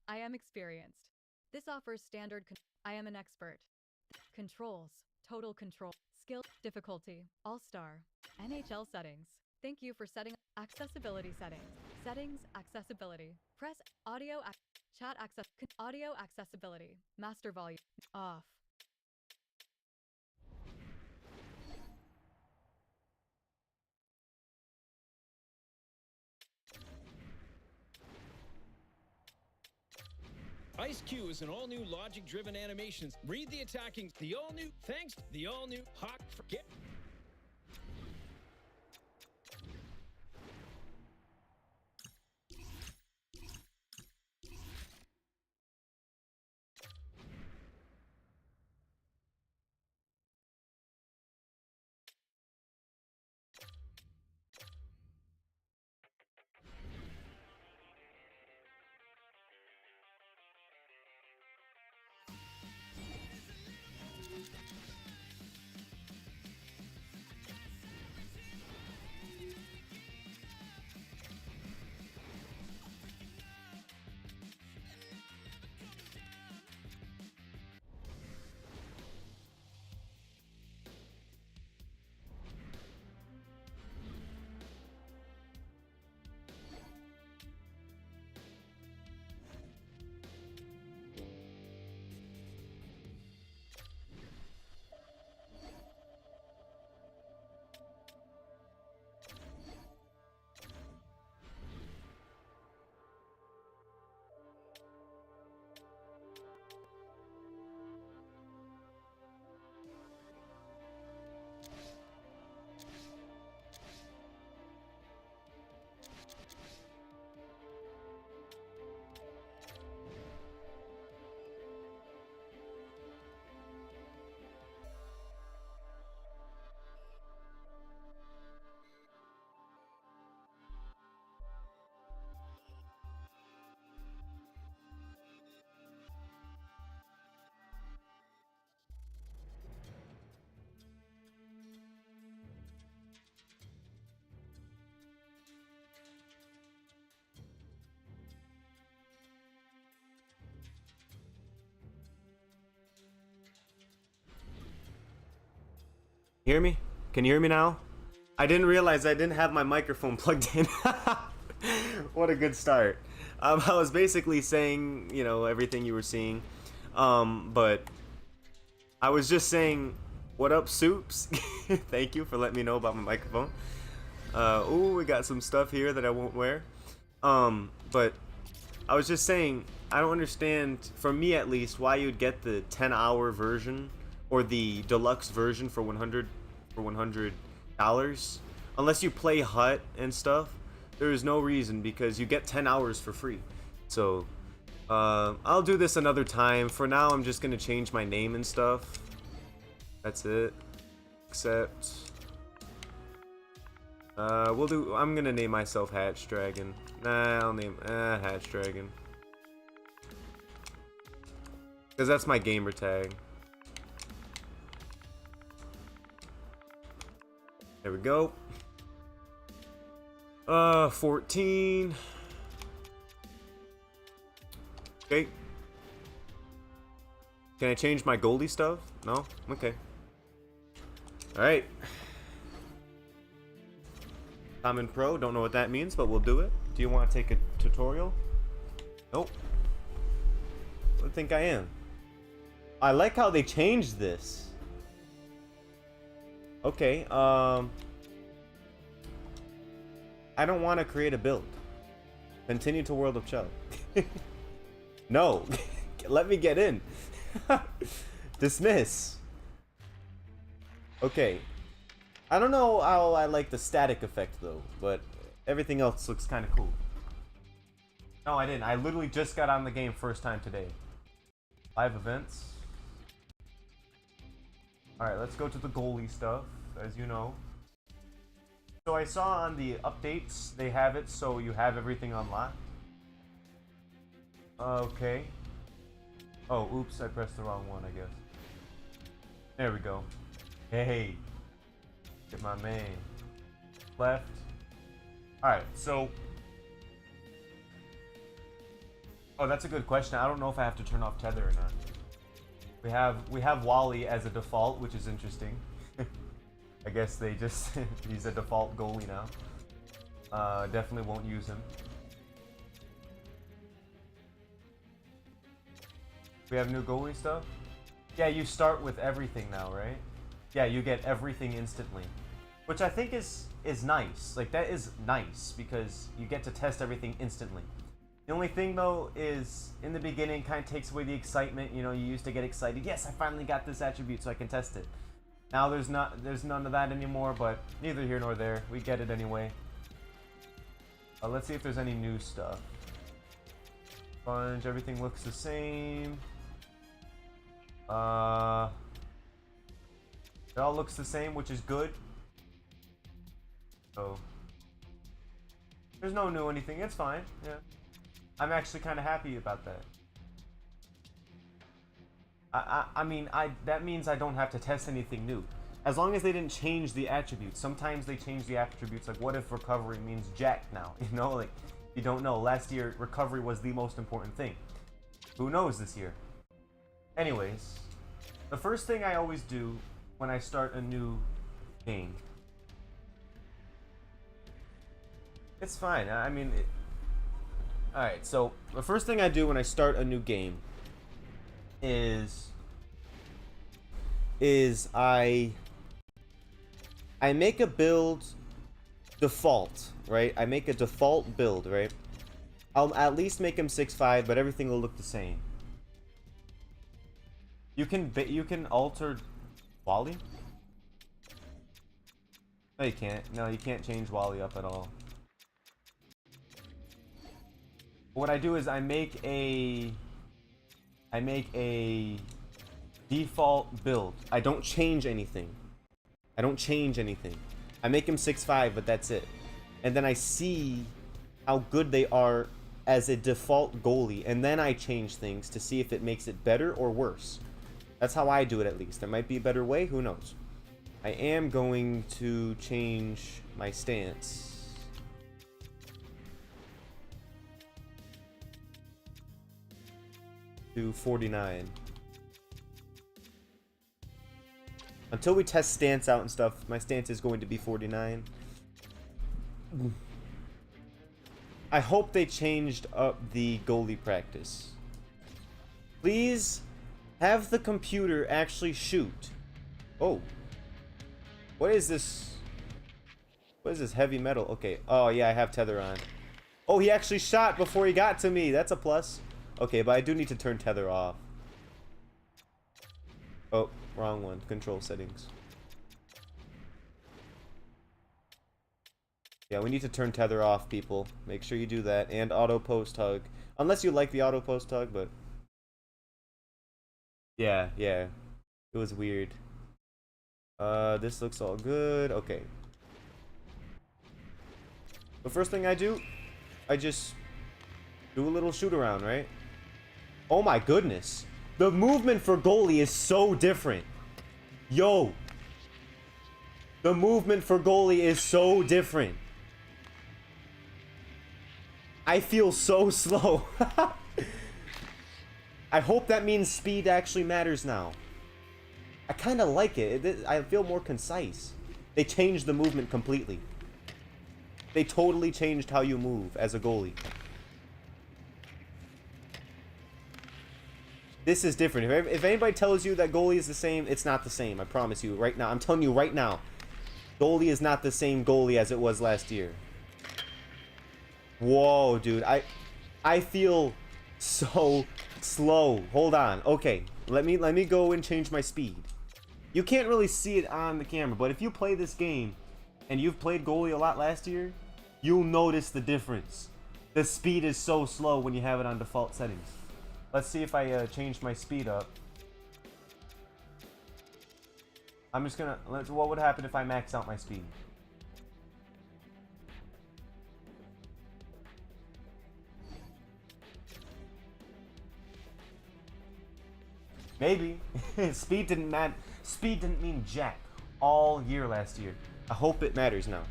I am experienced. This offers standard. I am an expert. Controls. Total control. Skill. Difficulty. All-star. NHL settings. Thank you for setting accessibility settings. Settings. Accessibility. Press audio. Chat access. Audio accessibility. Master volume. Off. Ice Q is an all-new logic-driven animations. Read the attacking. The all-new. Thanks. The all-new Hawk. Forget. Hear me? Can you hear me now? I didn't realize I didn't have my microphone plugged in. What a good start. I was basically saying, you know, everything you were seeing. But I was just saying, what up, Soups? Thank you for letting me know about my microphone. Ooh, we got some stuff here that I won't wear. But I was just saying, I don't understand, for me at least, why you'd get the 10-hour version or the deluxe version for $100 unless you play Hut and stuff. There is no reason, because you get 10 hours for free. So I'll do this another time. For now, I'm just gonna change my name and stuff. That's it. Except I'm gonna name myself Hatch Dragon. Nah, I'll name Hatch Dragon, because that's my gamer tag. There we go. 14. Okay. Can I change my goalie stuff? No? Okay. Alright. Common Pro, don't know what that means, but we'll do it. Do you want to take a tutorial? Nope. I think I am. I like how they changed this. Okay, I don't want to create a build. Continue to World of Chell. No, let me get in. Dismiss. Okay. I don't know how I like the static effect though, but everything else looks kind of cool. No, I didn't. I literally just got on the game first time today. Live events. Alright, let's go to the goalie stuff, as you know. So I saw on the updates, they have it so you have everything unlocked. Okay. Oh, oops, I pressed the wrong one, I guess. There we go. Hey. Get my man. Left. Alright, so Oh, that's a good question. I don't know if I have to turn off tether or not. We have Wally as a default, which is interesting. I guess they just he's a default goalie now. Definitely won't use him. We have new goalie stuff. Yeah, you start with everything now, right? Yeah, you get everything instantly, which I think is nice. Like, that is nice because you get to test everything instantly. The only thing though is in the beginning kind of takes away the excitement. You know, you used to get excited. Yes, I finally got this attribute, so I can test it. Now there's none of that anymore. But neither here nor there. We get it anyway. Let's see if there's any new stuff. Sponge, everything looks the same. It all looks the same, which is good. So there's no new anything. It's fine. Yeah. I'm actually kind of happy about that. I mean, that means I don't have to test anything new. As long as they didn't change the attributes. Sometimes they change the attributes. Like, what if recovery means jack now? You know, like, you don't know. Last year, recovery was the most important thing. Who knows this year? Anyways, the first thing I always do when I start a new game. It's fine. I mean... Alright, so the first thing I do when I start a new game is I make a build default, right? I make a default build, right? I'll at least make him 6'5", but everything will look the same. You can alter Wally? No, you can't. No, you can't change Wally up at all. What I do is I make a default build. I don't change anything. I make him 6'5", but that's it. And then I see how good they are as a default goalie, and then I change things to see if it makes it better or worse. That's how I do it, at least. There might be a better way, who knows. I am going to change my stance. To 49. Until we test stance out and stuff, my stance is going to be 49. I hope they changed up the goalie practice. Please have the computer actually shoot. Oh. What is this? What is this heavy metal? Okay. Oh yeah, I have tether on. Oh, he actually shot before he got to me. That's a plus. Okay, but I do need to turn tether off. Oh, wrong one. Control settings. Yeah, we need to turn tether off, people. Make sure you do that. And auto post hug. Unless you like the auto post hug, but... Yeah. It was weird. This looks all good. Okay. The first thing I do, I just do a little shoot around, right? Oh my goodness. The movement for goalie is so different. Yo. The movement for goalie is so different. I feel so slow. I hope that means speed actually matters now. I kind of like it. I feel more concise. They changed the movement completely. They totally changed how you move as a goalie. This is different. If anybody tells you that goalie is the same, it's not the same. I promise you right now. I'm telling you right now. Goalie is not the same goalie as it was last year. Whoa, dude. I feel so slow. Hold on. Okay. Let me go and change my speed. You can't really see it on the camera, but if you play this game and you've played goalie a lot last year, you'll notice the difference. The speed is so slow when you have it on default settings. Let's see if I change my speed up. I'm just gonna... what would happen if I max out my speed? Maybe. Speed didn't mean jack all year last year. I hope it matters now.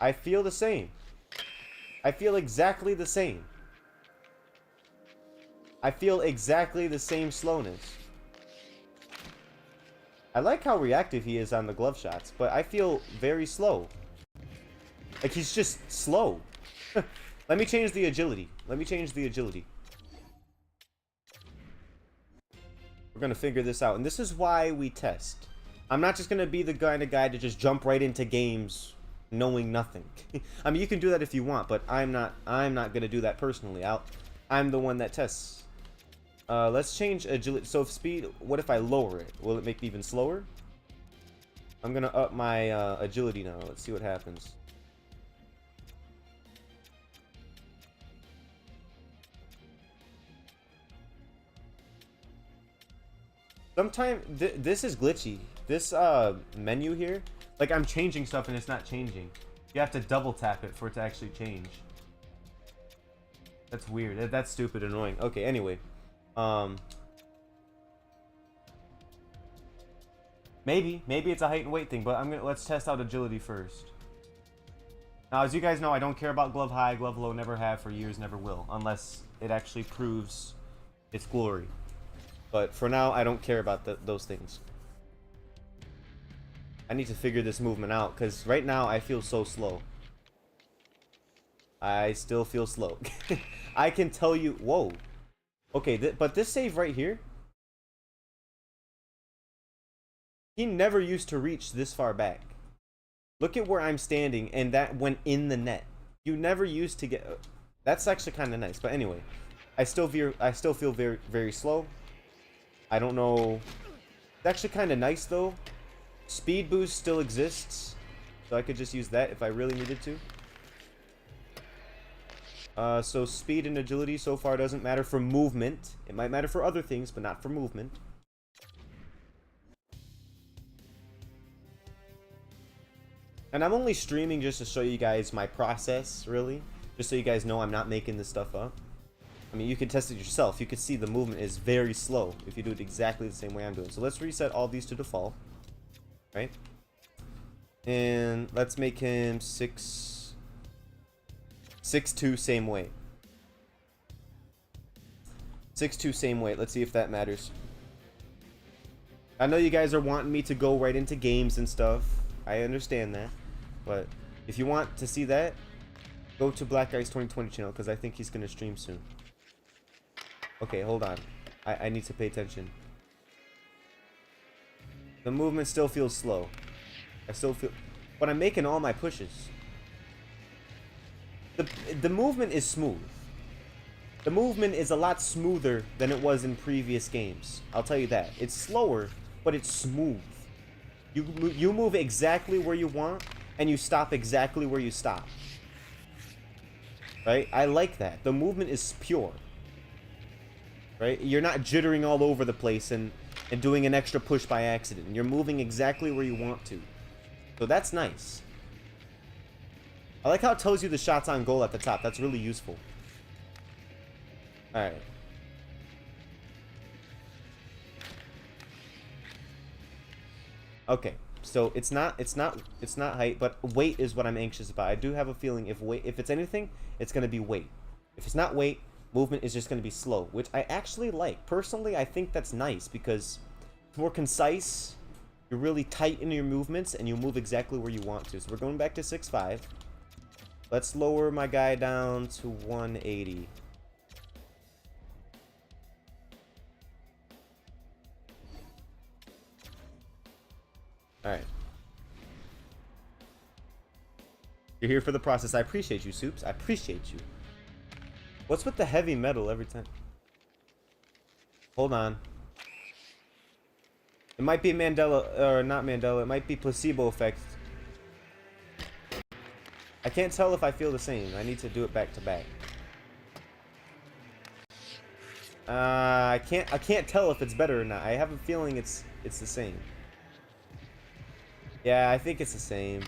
I feel the same. I feel exactly the same. I feel exactly the same slowness. I like how reactive he is on the glove shots, but I feel very slow. Like, he's just slow. Let me change the agility. Let me change the agility. We're going to figure this out. And this is why we test. I'm not just going to be the kind of guy to just jump right into games knowing nothing. I mean, you can do that if you want, but I'm not going to do that personally. I'm the one that tests. Let's change agility. So if speed, what if I lower it? Will it make me even slower? I'm going to up my agility now. Let's see what happens. Sometimes this is glitchy. This menu here, like I'm changing stuff and it's not changing. You have to double tap it for it to actually change. That's weird. That's stupid annoying. Okay, anyway. Maybe it's a height and weight thing, but let's test out agility first. Now, as you guys know, I don't care about glove high, glove low, never have for years, never will, unless it actually proves its glory. But for now, I don't care about those things. I need to figure this movement out, because right now I feel so slow. I still feel slow. I can tell you... Whoa. Okay, but this save right here... He never used to reach this far back. Look at where I'm standing, and that went in the net. You never used to get... That's actually kind of nice, but anyway. I still feel very, very slow. I don't know. It's actually kind of nice though. Speed boost still exists, so I could just use that if I really needed to. So speed and agility so far doesn't matter for movement. It might matter for other things, but not for movement. And I'm only streaming just to show you guys my process, really. Just so you guys know I'm not making this stuff up. I mean, you can test it yourself. You can see the movement is very slow if you do it exactly the same way I'm doing. So let's reset all these to default. Right? And let's make him 6'2", same weight. 6'2", same weight. Let's see if that matters. I know you guys are wanting me to go right into games and stuff. I understand that. But if you want to see that, go to Black Ice 2020 channel, because I think he's going to stream soon. Okay, hold on. I need to pay attention. The movement still feels slow. I still feel... But I'm making all my pushes. The movement is smooth. The movement is a lot smoother than it was in previous games. I'll tell you that. It's slower, but it's smooth. You move exactly where you want, and you stop exactly where you stop. Right? I like that. The movement is pure. Right? You're not jittering all over the place and doing an extra push by accident. You're moving exactly where you want to. So that's nice. I like how it tells you the shots on goal at the top. That's really useful. Alright. Okay. So it's not height, but weight is what I'm anxious about. I do have a feeling if it's anything, it's gonna be weight. If it's not weight, movement is just going to be slow, which I actually like. Personally, I think that's nice because it's more concise. You're really tight in your movements, and you move exactly where you want to. So we're going back to 6'5". Let's lower my guy down to 180. Alright. You're here for the process. I appreciate you, Soups. I appreciate you. What's with the heavy metal every time? Hold on. It might be Mandela, or not Mandela, it might be placebo effect. I can't tell if I feel the same. I need to do it back to back. I can't tell if it's better or not. I have a feeling it's the same. Yeah, I think it's the same.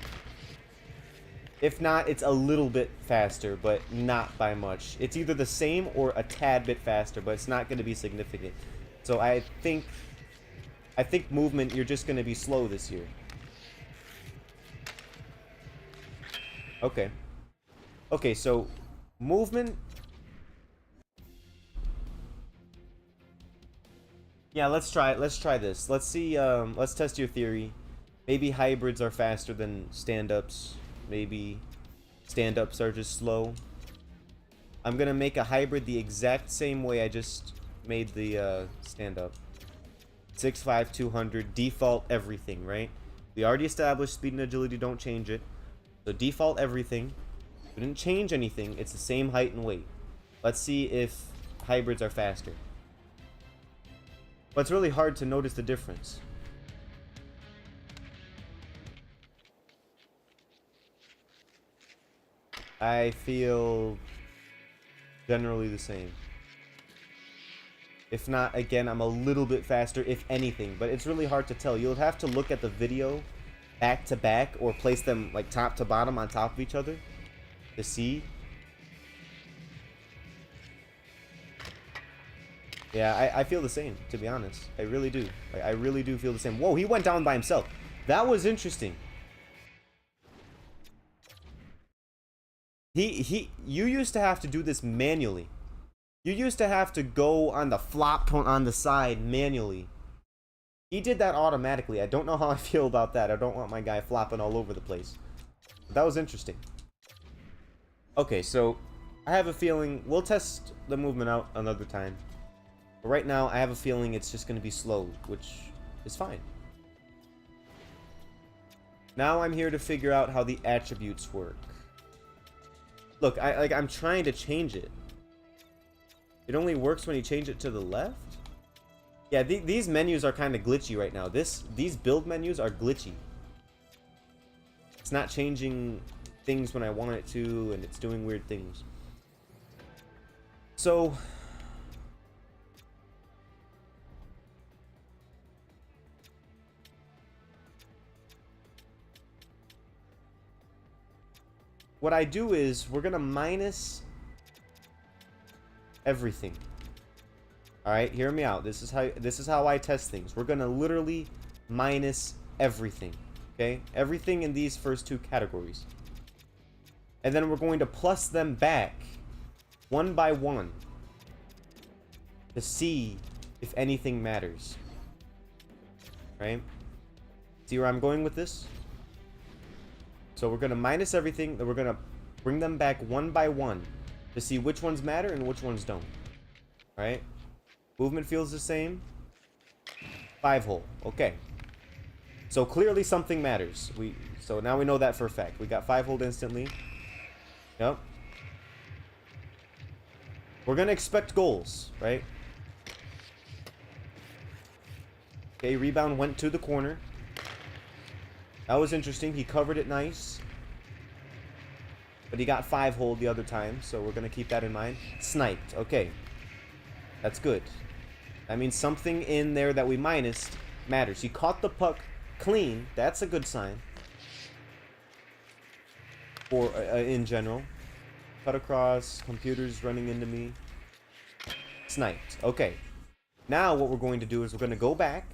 If not, it's a little bit faster, but not by much. It's either the same or a tad bit faster, but it's not going to be significant. So I think movement, you're just going to be slow this year. Okay. Okay, so Movement. Yeah, let's try this. Let's see, let's test your theory. Maybe hybrids are faster than stand-ups. Maybe stand-ups are just slow. I'm gonna make a hybrid the exact same way I just made the stand-up. 6'5", 200, default everything, right? We already established speed and agility don't change it. So default everything. We didn't change anything. It's the same height and weight. Let's see if hybrids are faster. But it's really hard to notice the difference. I feel generally the same. If not, again, I'm a little bit faster, if anything. But it's really hard to tell. You'll have to look at the video back to back or place them like top to bottom on top of each other to see. Yeah, I feel the same, to be honest. I really do. I really do feel the same. Whoa, he went down by himself. That was interesting. You used to have to do this manually. You used to have to go on the flop on the side manually. He did that automatically. I don't know how I feel about that. I don't want my guy flopping all over the place. But that was interesting. Okay, so I have a feeling we'll test the movement out another time. But right now, I have a feeling it's just going to be slow, which is fine. Now I'm here to figure out how the attributes work. Look, I'm trying to change it. It only works when you change it to the left? Yeah, these menus are kind of glitchy right now. These build menus are glitchy. It's not changing things when I want it to, and it's doing weird things. So what I do is we're gonna minus everything. All right, hear me out. This is how I test things. We're gonna literally minus everything. Okay, everything in these first two categories, and then we're going to plus them back one by one to see if anything matters. Right? See where I'm going with this? So we're gonna minus everything, then we're gonna bring them back one by one to see which ones matter and which ones don't. Alright? Movement feels the same. 5-hole. Okay. So clearly something matters. So now we know that for a fact. We got 5-hole instantly. Yep. We're gonna expect goals, right? Okay, rebound went to the corner. That was interesting. He covered it nice. But he got 5-hole the other time, so we're going to keep that in mind. Sniped. Okay. That's good. That means something in there that we minused matters. He caught the puck clean. That's a good sign. For in general. Cut across. Computers running into me. Sniped. Okay. Now what we're going to do is we're going to go back.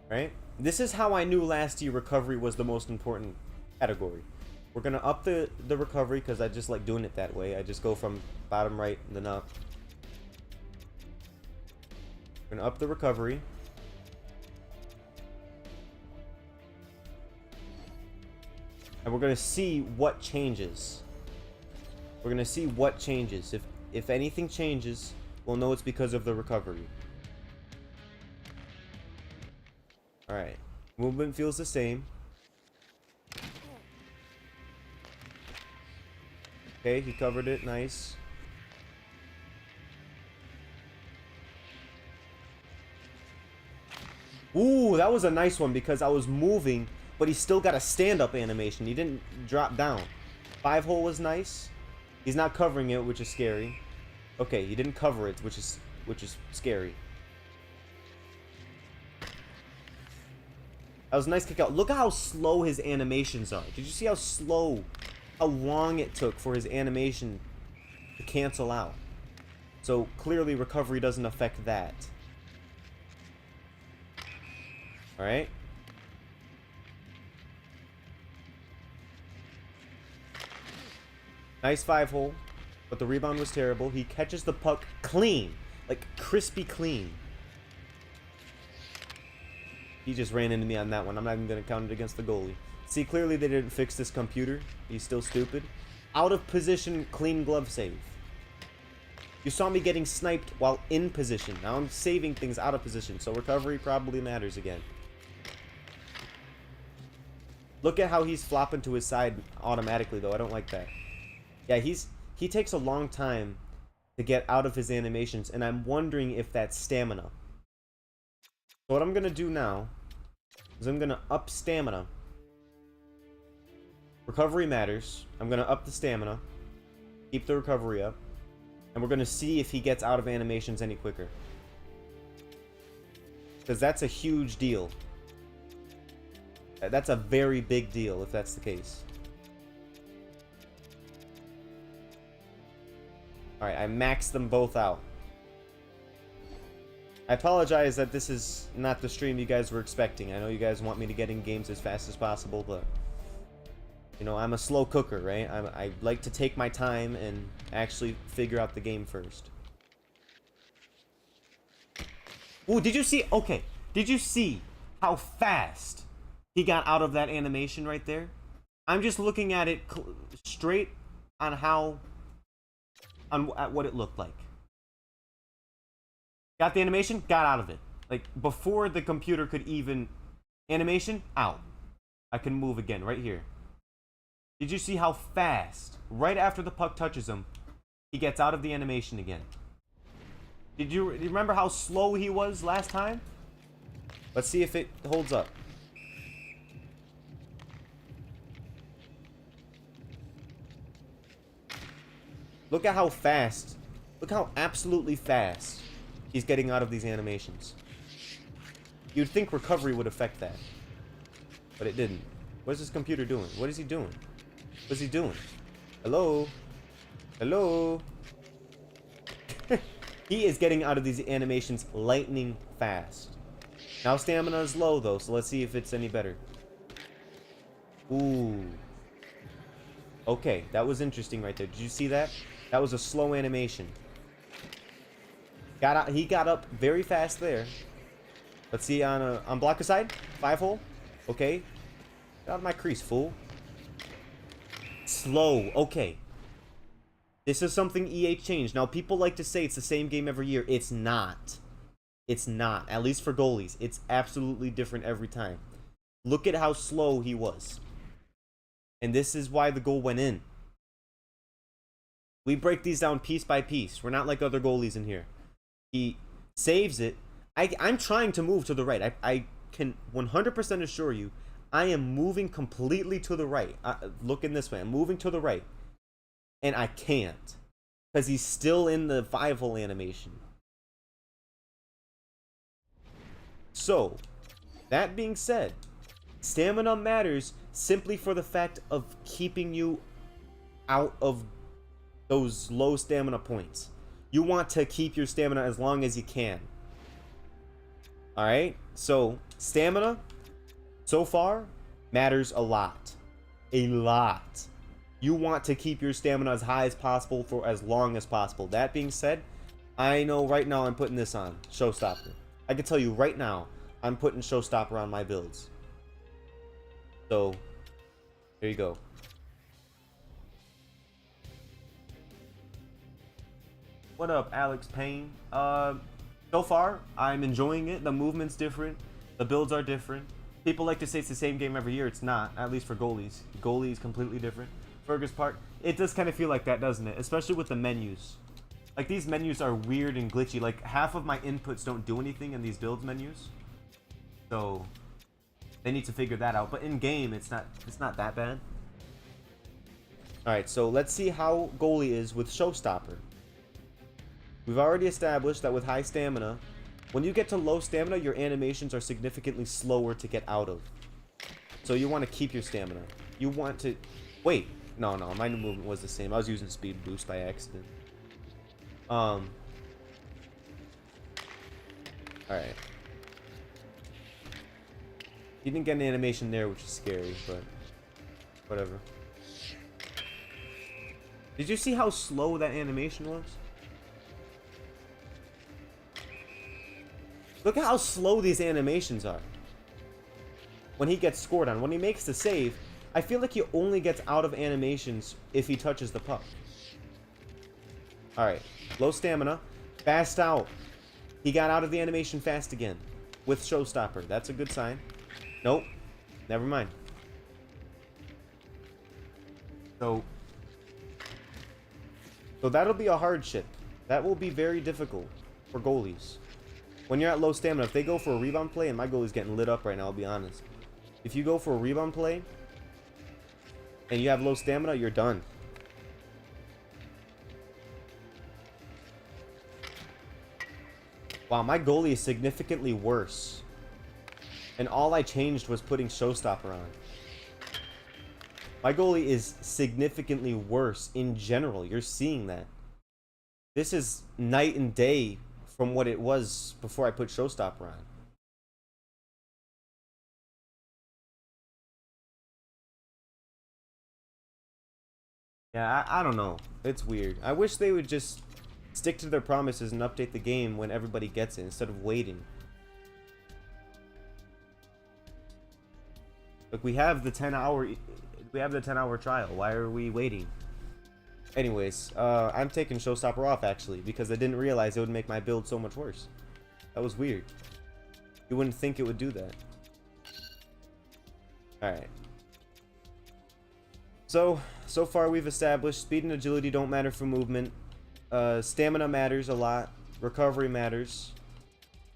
Right? This is how I knew last year recovery was the most important category. We're going to up the recovery because I just like doing it that way. I just go from bottom right and then up. We're going to up the recovery. And we're going to see what changes. We're going to see what changes. If anything changes, we'll know it's because of the recovery. Alright. Movement feels the same. Okay, he covered it. Nice. Ooh, that was a nice one because I was moving, but he still got a stand-up animation. He didn't drop down. 5-hole was nice. He's not covering it, which is scary. Okay, he didn't cover it, which is scary. That was a nice kick out. Look at how slow his animations are. Did you see how slow, how long it took for his animation to cancel out? So clearly recovery doesn't affect that. Alright. Nice 5-hole, but the rebound was terrible. He catches the puck clean, like crispy clean. He just ran into me on that one. I'm not even going to count it against the goalie. See, clearly they didn't fix this computer. He's still stupid. Out of position, clean glove save. You saw me getting sniped while in position. Now I'm saving things out of position, so recovery probably matters again. Look at how he's flopping to his side automatically, though. I don't like that. Yeah, he takes a long time to get out of his animations, and I'm wondering if that's stamina. So what I'm going to do now is I'm going to up stamina. Recovery matters. I'm going to up the stamina. Keep the recovery up. And we're going to see if he gets out of animations any quicker. Because that's a huge deal. That's a very big deal if that's the case. Alright, I maxed them both out. I apologize that this is not the stream you guys were expecting. I know you guys want me to get in games as fast as possible, but... You know, I'm a slow cooker, right? I like to take my time and actually figure out the game first. Ooh, did you see... Okay, did you see how fast he got out of that animation right there? I'm just looking at it straight on how... at what it looked like. Got the animation, got out of it. Like, before the computer could even... Animation, out. I can move again, right here. Did you see how fast, right after the puck touches him, he gets out of the animation again? Do you remember how slow he was last time? Let's see if it holds up. Look at how fast, look how absolutely fast he's getting out of these animations. You'd think recovery would affect that, but it didn't. What is this computer doing? What is he doing? What's he doing? Hello? Hello? He is getting out of these animations lightning fast. Now stamina is low though, so let's see if it's any better. Ooh. Okay, that was interesting right there. Did you see that? That was a slow animation. Got out, he got up very fast there. Let's see on blocker side. 5-hole. Okay. Get out of my crease, fool. Slow. Okay. This is something EA changed. Now, people like to say it's the same game every year. It's not. It's not. At least for goalies. It's absolutely different every time. Look at how slow he was. And this is why the goal went in. We break these down piece by piece. We're not like other goalies in here. He saves it. I'm trying to move to the right. I can 100% assure you, I am moving completely to the right. Looking this way. I'm moving to the right. And I can't. Because he's still in the 5-hole animation. So, that being said, stamina matters simply for the fact of keeping you out of those low stamina points. You want to keep your stamina as long as you can. Alright? So, stamina, so far, matters a lot. A lot. You want to keep your stamina as high as possible for as long as possible. That being said, I know right now I'm putting this on. Showstopper. I can tell you right now, I'm putting Showstopper on my builds. So, there you go. What up, Alex Payne? So far, I'm enjoying it. The movement's different. The builds are different. People like to say it's the same game every year. It's not, at least for goalies. Goalie is completely different. Fergus Park, it does kind of feel like that, doesn't it? Especially with the menus. Like, these menus are weird and glitchy. Like, half of my inputs don't do anything in these builds menus. So, they need to figure that out. But in-game, it's not that bad. Alright, so let's see how goalie is with Showstopper. We've already established that with high stamina, when you get to low stamina, your animations are significantly slower to get out of. So you want to keep your stamina. You want to... Wait. No, my movement was the same. I was using speed boost by accident. Alright. He didn't get an animation there, which is scary, but... Whatever. Did you see how slow that animation was? Look at how slow these animations are. When he gets scored on, when he makes the save, I feel like he only gets out of animations if he touches the puck. Alright, low stamina, fast out. He got out of the animation fast again with Showstopper. That's a good sign. Nope, never mind. So that'll be a hardship. That will be very difficult for goalies. When you're at low stamina, if they go for a rebound play, and my goalie's getting lit up right now, I'll be honest. If you go for a rebound play, and you have low stamina, you're done. Wow, my goalie is significantly worse. And all I changed was putting Showstopper on. My goalie is significantly worse in general. You're seeing that. This is night and day from what it was before I put Showstopper on. Yeah, I don't know. It's weird. I wish they would just stick to their promises and update the game when everybody gets it instead of waiting. Look, we have the 10-hour trial. Why are we waiting? Anyways, I'm taking Showstopper off actually because I didn't realize it would make my build so much worse. That was weird. You wouldn't think it would do that. Alright. So far we've established speed and agility don't matter for movement. Stamina matters a lot. Recovery matters.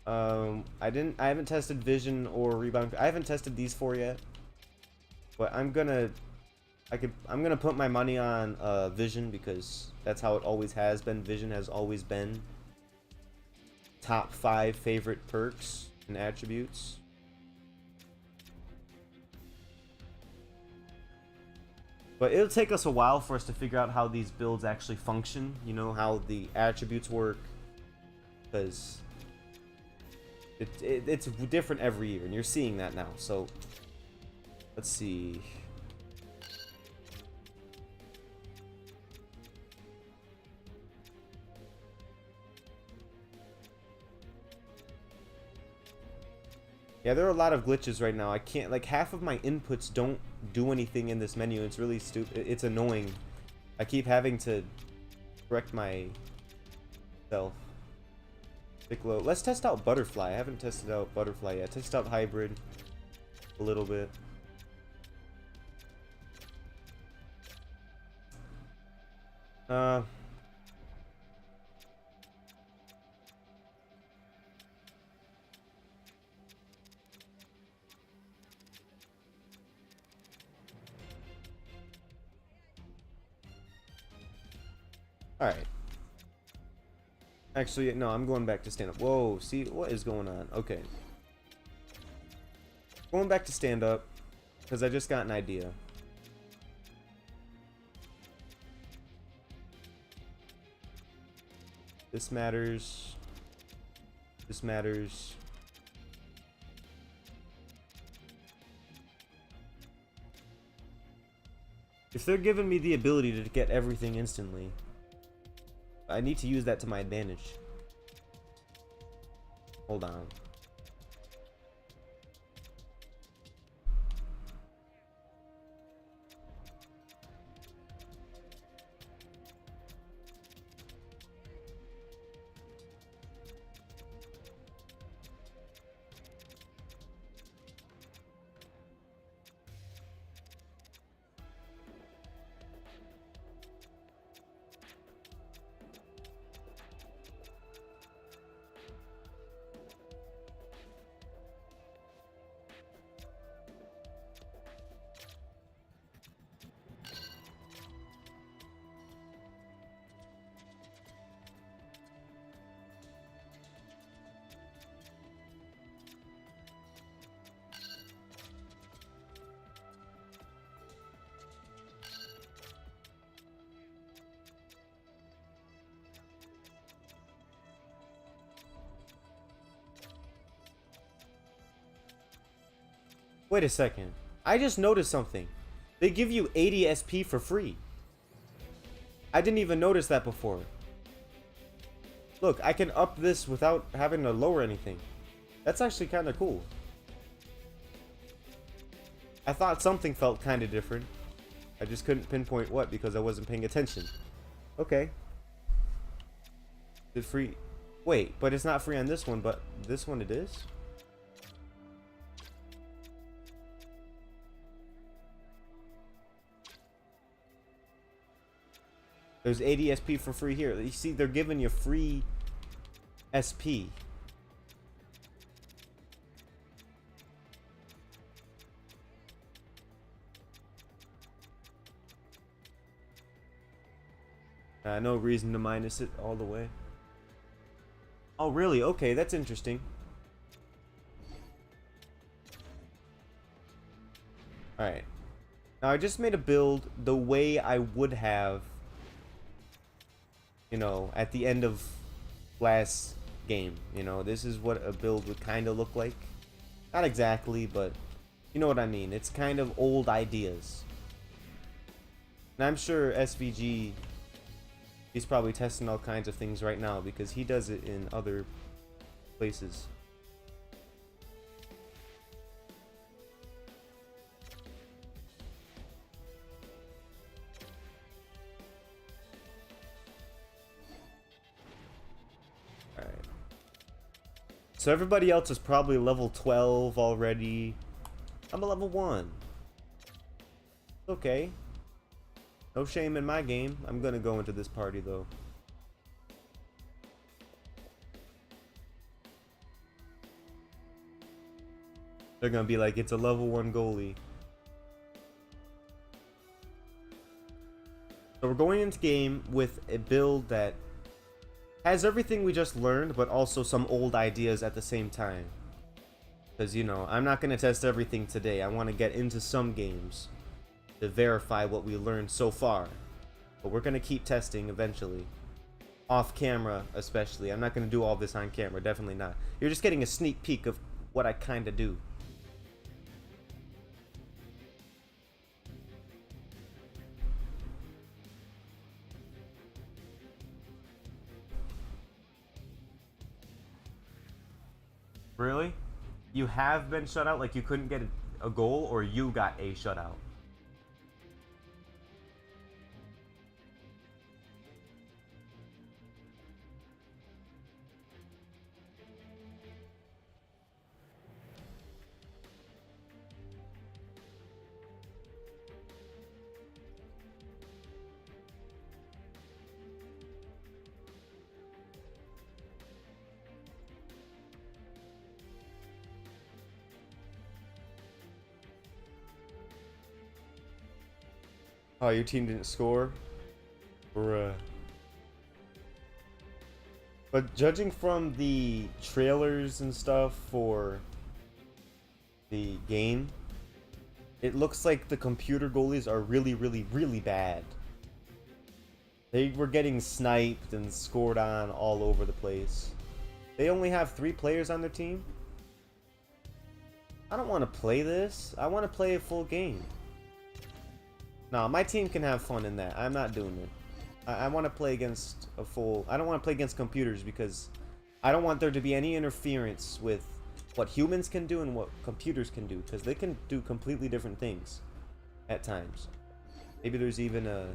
I haven't tested vision or rebound. I haven't tested these four yet. But I'm gonna put my money on vision because that's how it always has been. Vision has always been top 5 favorite perks and attributes. But it'll take us a while for us to figure out how these builds actually function. You know, how the attributes work. Because it's different every year, and you're seeing that now. So, let's see. Yeah, there are a lot of glitches right now. I can't, like, half of my inputs don't do anything in this menu. It's really stupid. It's annoying. I keep having to correct myself. Stick low. Let's test out Butterfly. I haven't tested out Butterfly yet. Test out Hybrid a little bit. Alright. Actually, no, I'm going back to stand up. Whoa, see, what is going on? Okay. Going back to stand up, because I just got an idea. This matters. This matters. If they're giving me the ability to get everything instantly, I need to use that to my advantage. Hold on. Wait a second. I just noticed something. They give you 80 SP for free. I didn't even notice that before. Look, I can up this without having to lower anything. That's actually kind of cool. I thought something felt kind of different. I just couldn't pinpoint what because I wasn't paying attention. Okay. Is it free? Wait, but it's not free on this one, but this one it is? There's 80 SP for free here. You see, they're giving you free SP. No reason to minus it all the way. Oh, really? Okay, that's interesting. Alright. Now, I just made a build the way I would have, you know, at the end of last game. You know, this is what a build would kind of look like. Not exactly, but you know what I mean. It's kind of old ideas. And I'm sure SVG, he's probably testing all kinds of things right now because he does it in other places. Alright. So everybody else is probably level 12 already. I'm a level 1. Okay. No shame in my game. I'm gonna go into this party though. They're gonna be like, it's a level 1 goalie. So we're going into game with a build that has everything we just learned, but also some old ideas at the same time. Because, you know, I'm not gonna test everything today. I want to get into some games to verify what we learned so far. But we're gonna keep testing eventually. Off camera, especially. I'm not gonna do all this on camera, definitely not. You're just getting a sneak peek of what I kinda do. Really? You have been shut out? Like you couldn't get a goal, or you got a shutout? Oh, your team didn't score? Bruh. But judging from the trailers and stuff for the game, it looks like the computer goalies are really, really, really bad. They were getting sniped and scored on all over the place. They only have 3 players on their team? I don't want to play this. I want to play a full game. Nah, my team can have fun in that. I'm not doing it. I want to play against a full... I don't want to play against computers because I don't want there to be any interference with what humans can do and what computers can do, because they can do completely different things at times. Maybe there's even a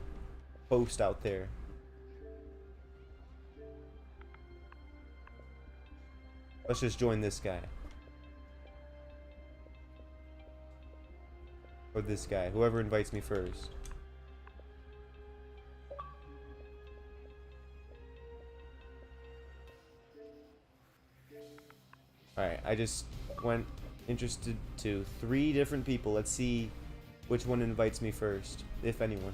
post out there. Let's just join this guy. Or this guy, whoever invites me first. Alright, I just went interested to 3 different people. Let's see which one invites me first, if anyone.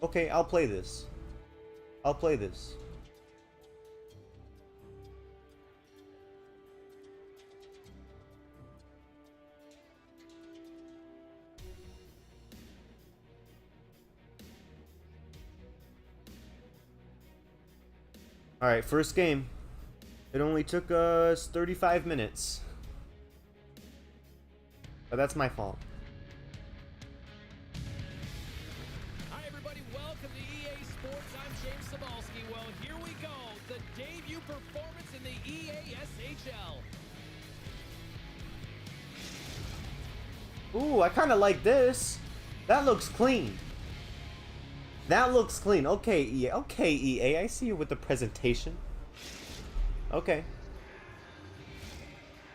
Okay, I'll play this. I'll play this. Alright, first game. It only took us 35 minutes. But that's my fault. Hi everybody, welcome to EA Sports. I'm James Sabalski. Well, here we go. The debut performance in the EA SHL. Ooh, I kind of like this. That looks clean. That looks clean. Okay, EA. Okay, EA. I see you with the presentation. Okay.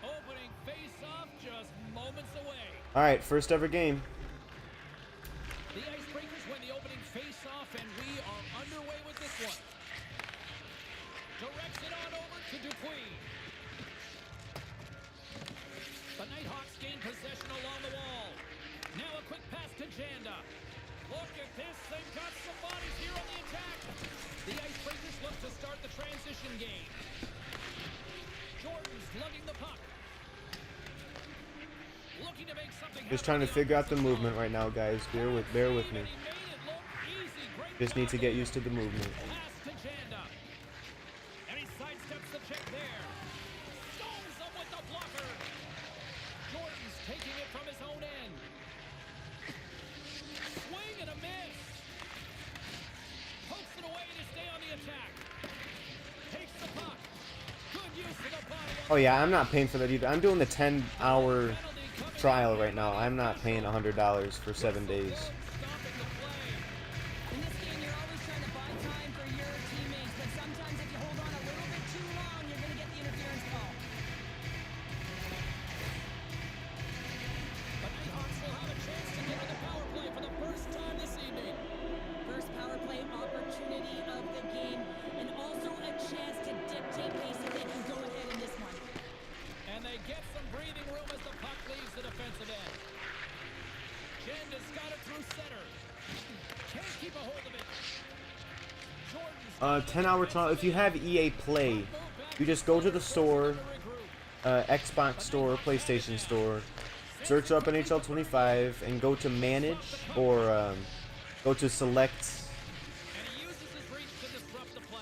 Opening face-off just moments away. Alright, first ever game. The Icebreakers win the opening face-off, and we are underway with this one. Directs it on over to Dupuis. The Nighthawks gain possession along the wall. Now a quick pass to Janda. Look at this, they've got some bodies here on the attack. The Icebreakers look to start the transition game. Jordan's lugging the puck. Looking to make something Just trying to figure out the movement right now, guys. Bear with me. Just need to get used to the movement. Pass to Janda. And he sidesteps the check there. Stones him with the blocker. Jordan's taking it from his own end. Swing and a miss. Pokes it away to stay on the attack. Takes the puck. Good use of the body. Oh yeah, I'm not paying for that either. I'm doing the 10-hour trial right now. I'm not paying $100 for 7 days. Stopping the play. In this game, you're always trying to buy time for your teammates, but sometimes if you hold on a little bit too long, you're going to get the interference call. The Nighthawks will have a chance to get on the power play for the first time this evening. First power play opportunity of the game, and also a chance to dictate pace if they can go ahead in this one. And they get some breathing room as the puck leaves the defensive end. Jenda's got it through center. Can't keep a hold of it. Jordan's 10-hour trial. If you have EA Play, you just go to the store, Xbox store, PlayStation store, search up NHL 25, and go to Manage or go to Select. and he uses his reach to disrupt the play.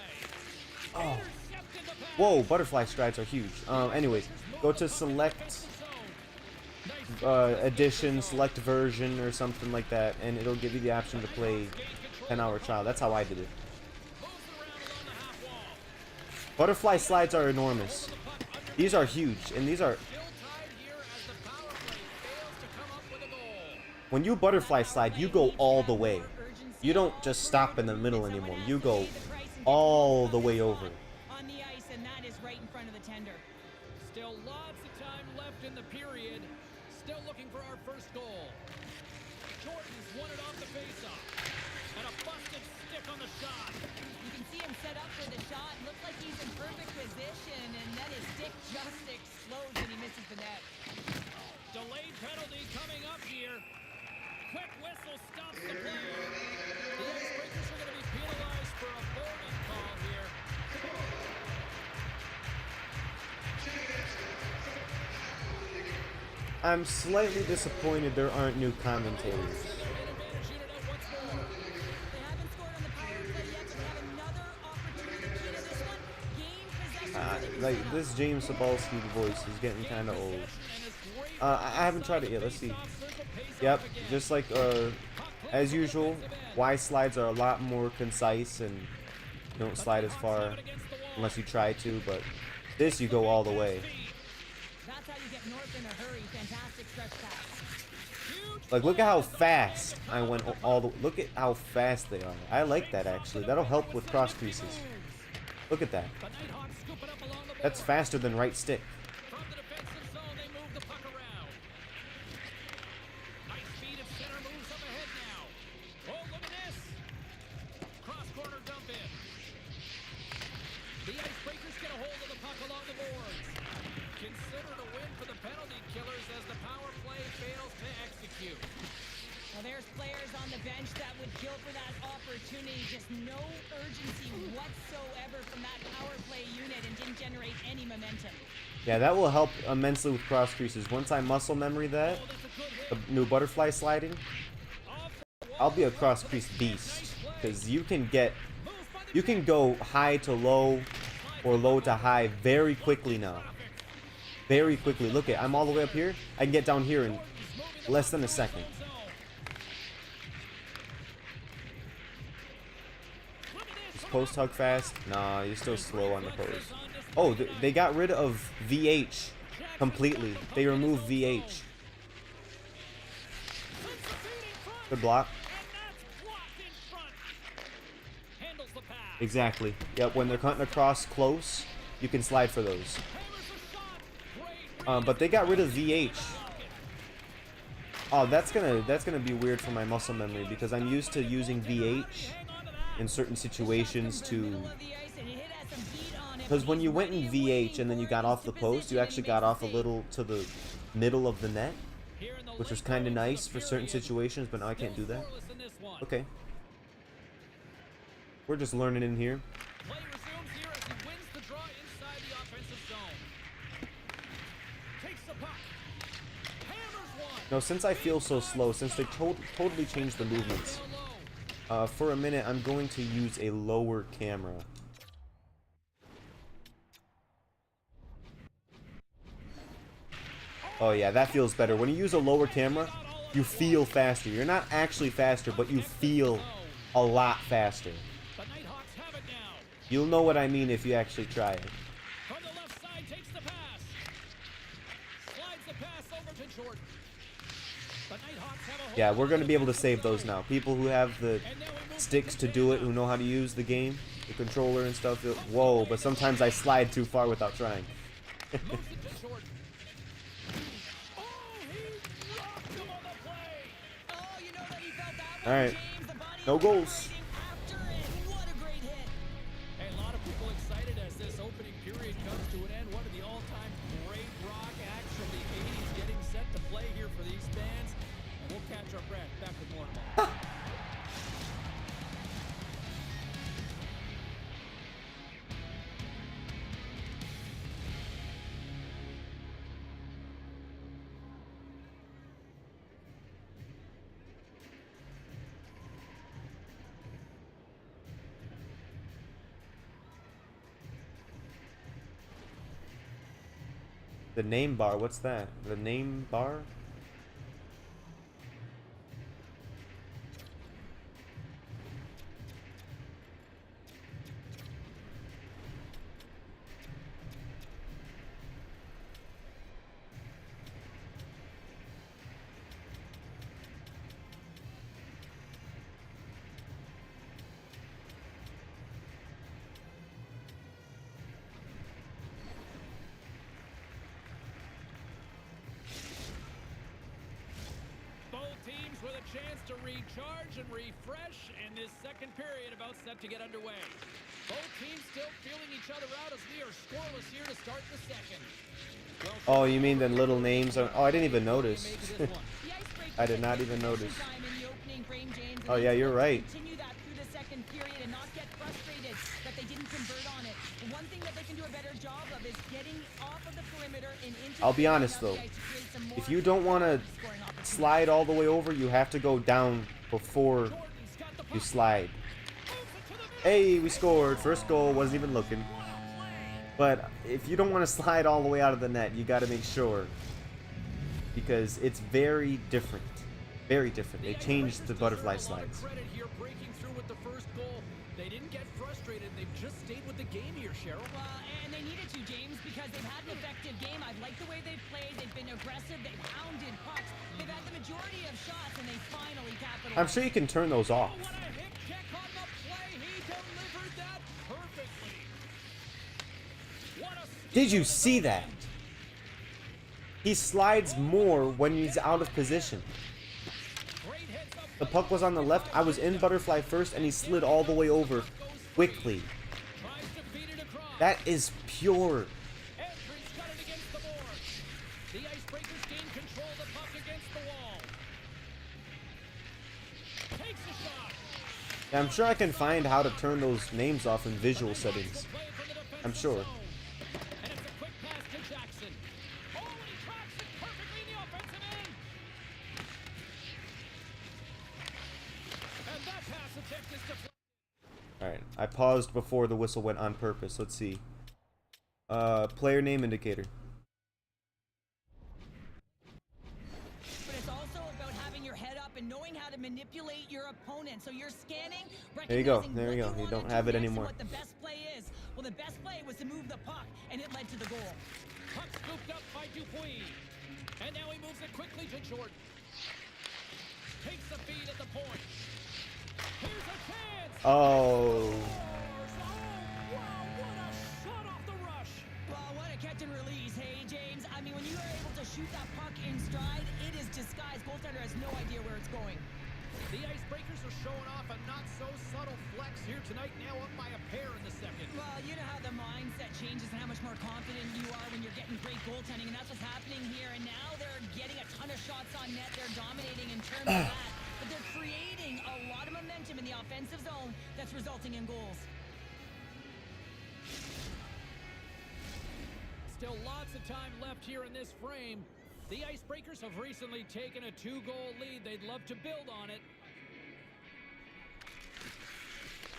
Oh, Intercepted the pass. whoa! Butterfly strides are huge. Anyways, go to Select Edition, Select Version, or something like that, and it'll give you the option to play 10-hour trial. That's how I did it. Moves around along the half wall. Butterfly slides are enormous. These are huge, and these are. Still tied here as the power play fails to come up with a goal. When you butterfly slide, you go all the way. You don't just stop in the middle anymore. You go all the way over. On the ice, and that is right in front of the tender. Still lots of time left in the period. Still looking for our first goal. Jordan's won it off the faceoff. And a busted stick on the shot. You can see him set up for the shot. Looks like he's in perfect position, and then his stick just explodes and he misses the net. Delayed penalty coming up here. Quick whistle stops the play. The Icebreakers are going to be penalized for a boarding call here. I'm slightly disappointed there aren't new commentators. Advantage unit out once more. They haven't scored on the power play yet, so they have another opportunity to this one. Game possession. Like this James Sabalski voice is getting kind of old. I haven't tried it yet. Let's see. Yep, just like as usual, Y slides are a lot more concise and you don't slide as far unless you try to. But this you go all the way. That's how you get north in a hurry. Fantastic stretch pass. Like look at how fast I went all the. Look at how fast they are. I like that actually. That'll help with cross creases. Look at that. The Nighthawks scoop it up along the That's faster than right stick. From the defensive zone, they move the puck around. Nice feed of center moves up ahead now. Oh, look at this. Cross corner dump in. The Icebreakers get a hold of the puck along the boards. Considered a win for the penalty killers as the power play fails to execute. Well, there's players on the bench that would kill for that opportunity. Just no urgency whatsoever from that power play unit and didn't generate any momentum. Yeah, that will help immensely with cross creases. Once I muscle memory that, the new butterfly sliding, I'll be a cross crease beast. Because you can go high to low or low to high very quickly now. Very quickly. Look at, I'm all the way up here. I can get down here in less than a second. Is post hug fast? Nah, you're still slow on the post. Oh, they got rid of VH completely. They removed VH. Good block. Exactly. Yep, when they're cutting across close, you can slide for those. But they got rid of VH. Oh, that's gonna be weird for my muscle memory because I'm used to using VH in certain situations to. Because when you went in VH and then you got off the post, you actually got off a little to the middle of the net, which was kind of nice for certain situations. But now I can't do that. Okay. We're just learning in here. Play resumes here as he wins the draw inside the offensive zone. Takes the puck. Hammers one. No, since I feel so slow, since they totally changed the movements, for a minute I'm going to use a lower camera. Oh yeah, that feels better. When you use a lower camera, you feel faster. You're not actually faster, but you feel a lot faster. You'll know what I mean if you actually try it. From the left side, takes the pass. Slides the pass over to Jordan. The Nighthawks have a hold. Yeah, we're going to be able to save those now. People who have the sticks to do it, who know how to use the game, the controller and stuff. Whoa, but sometimes I slide too far without trying. Moves it to Jordan. Oh, he rocked him on the play. Oh, you know that he felt that one, All right. James. The body No goals. after it. What a great hit. Hey, a lot of people excited as this opening period comes to an end. One of the all-time great rock acts from the 80s getting set to play here for these fans. And we'll catch our breath. Back with more tomorrow. The name bar, what's that? The name bar? Teams with a chance to recharge and refresh, and this second period about set to get underway. Both teams still feeling each other out as we are scoreless here to start the second. Oh, you mean the little names? Oh, I didn't even notice. I did not even notice. Oh yeah, you're right. Continue that through the second period and not get frustrated that they didn't convert on it. One thing that they can do a better job of is getting off of the perimeter and into. I'll be honest though, if you don't want to slide all the way over, you have to go down before you slide. Hey, we scored. First goal, wasn't even looking. But if you don't want to slide all the way out of the net, you got to make sure. Because it's very different. Very different. They changed the butterfly slides. They didn't get frustrated. They've just stayed with the game here, Cheryl. Well, and they needed to, James, because they've had an effective game. I've liked the way they've played. They've been aggressive. They've hounded pucks. They've had the majority of shots, and they finally capitalized. I'm sure you can turn those off. Oh, what a hit kick on the play. He delivered that perfectly. What a Did you see that? He slides more when he's out of position. The puck was on the left. I was in butterfly first, and he slid all the way over quickly. That is pure. I'm sure I can find how to turn those names off in visual settings. I'm sure. And it's a quick pass to Jackson. Oh, and he tracks it perfectly in the offensive end. And that pass attempt is deflected. Alright, I paused before the whistle went on purpose. Let's see. Player name indicator. But it's also about having your head up and knowing how to manipulate your opponent. So you're scanning, There you go. recognizing There you what go. You wanna don't do have it next and anymore. what the best play is. Well, the best play was to move the puck, and it led to the goal. Puck scooped up by Dupuis. And now he moves it quickly to Jordan. Takes the feed at the point. Here's a chance. Oh. Wow, what a shot off the rush. Well, what a catch and release, hey, James? I mean, when you are able to shoot that puck in stride, it is disguised. Goaltender has no idea where it's going. The Icebreakers are showing off a not-so-subtle flex here tonight, now up by a pair in the second. Well, you know how the mindset changes and how much more confident you are when you're getting great goaltending, and that's what's happening here. And now they're getting a ton of shots on net. They're dominating in terms of that, but they're creating a lot of momentum in the offensive zone that's resulting in goals. Still lots of time left here in this frame. The Icebreakers have recently taken a 2-goal lead. They'd love to build on it.